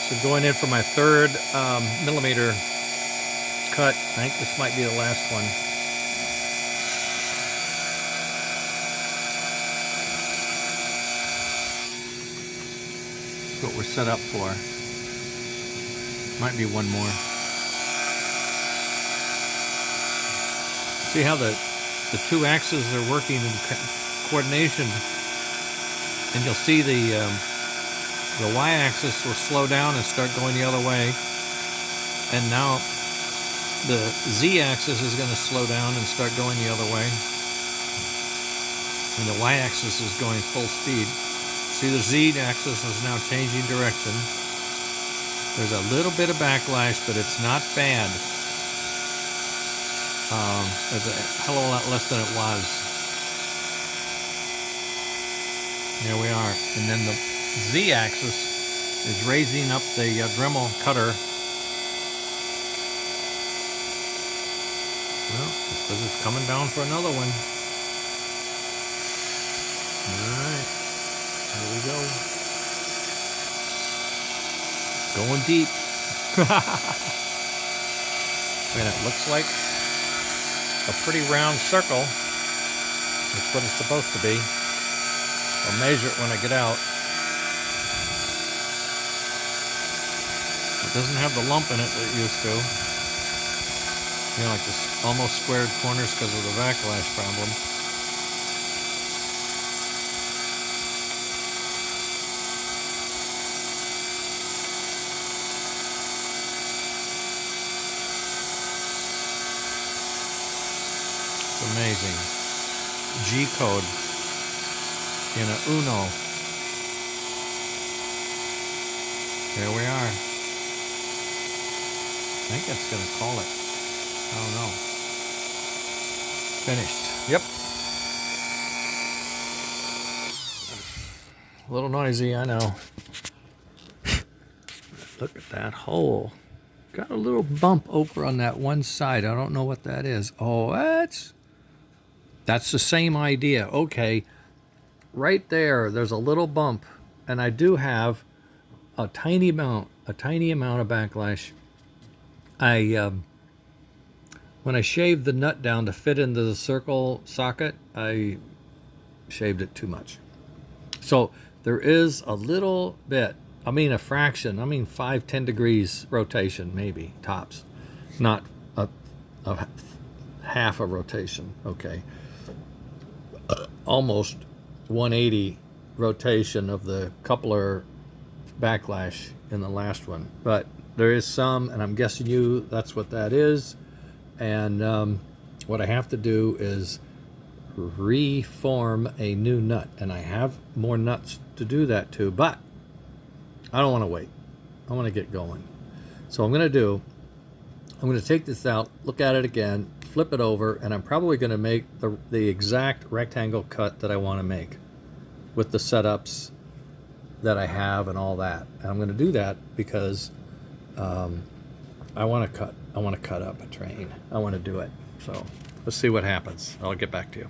So going in for my third millimeter cut. I think this might be the last one. That's what we're set up for. Might be one more. See how the two axes are working in coordination, and you'll see the y-axis will slow down and start going the other way, and now the z-axis is going to slow down and start going the other way, and the y-axis is going full speed. See, the z-axis is now changing direction. There's a little bit of backlash, but it's not bad. There's a hell of a lot less than it was. There we are. And then the z-axis is raising up the Dremel cutter. Well, this is coming down for another one. Alright, here we go. Going deep. And it looks like a pretty round circle. That's what it's supposed to be. I'll measure it when I get out. It doesn't have the lump in it that it used to. You know, like this almost squared corners because of the backlash problem. It's amazing. G code in a Uno. There we are. I think that's going to call it. I don't know. Finished. Yep. A little noisy, I know. Look at that hole. Got a little bump over on that one side. I don't know what that is. Oh, that's the same idea. Okay. Right there, there's a little bump. And I do have a tiny amount of backlash. When I shaved the nut down to fit into the circle socket, I shaved it too much. So there is a little bit, I mean a fraction, 5-10 degrees rotation, maybe, tops. Not a half a rotation, okay. Almost 180 rotation of the coupler backlash in the last one. But there is some, and I'm guessing that's what that is. And what I have to do is reform a new nut. And I have more nuts to do that too, but I don't want to wait. I want to get going. So I'm going to take this out, look at it again, flip it over, and I'm probably going to make the exact rectangle cut that I want to make with the setups that I have and all that. And I'm going to do that because I want to cut up a train. I want to do it. So let's see what happens. I'll get back to you.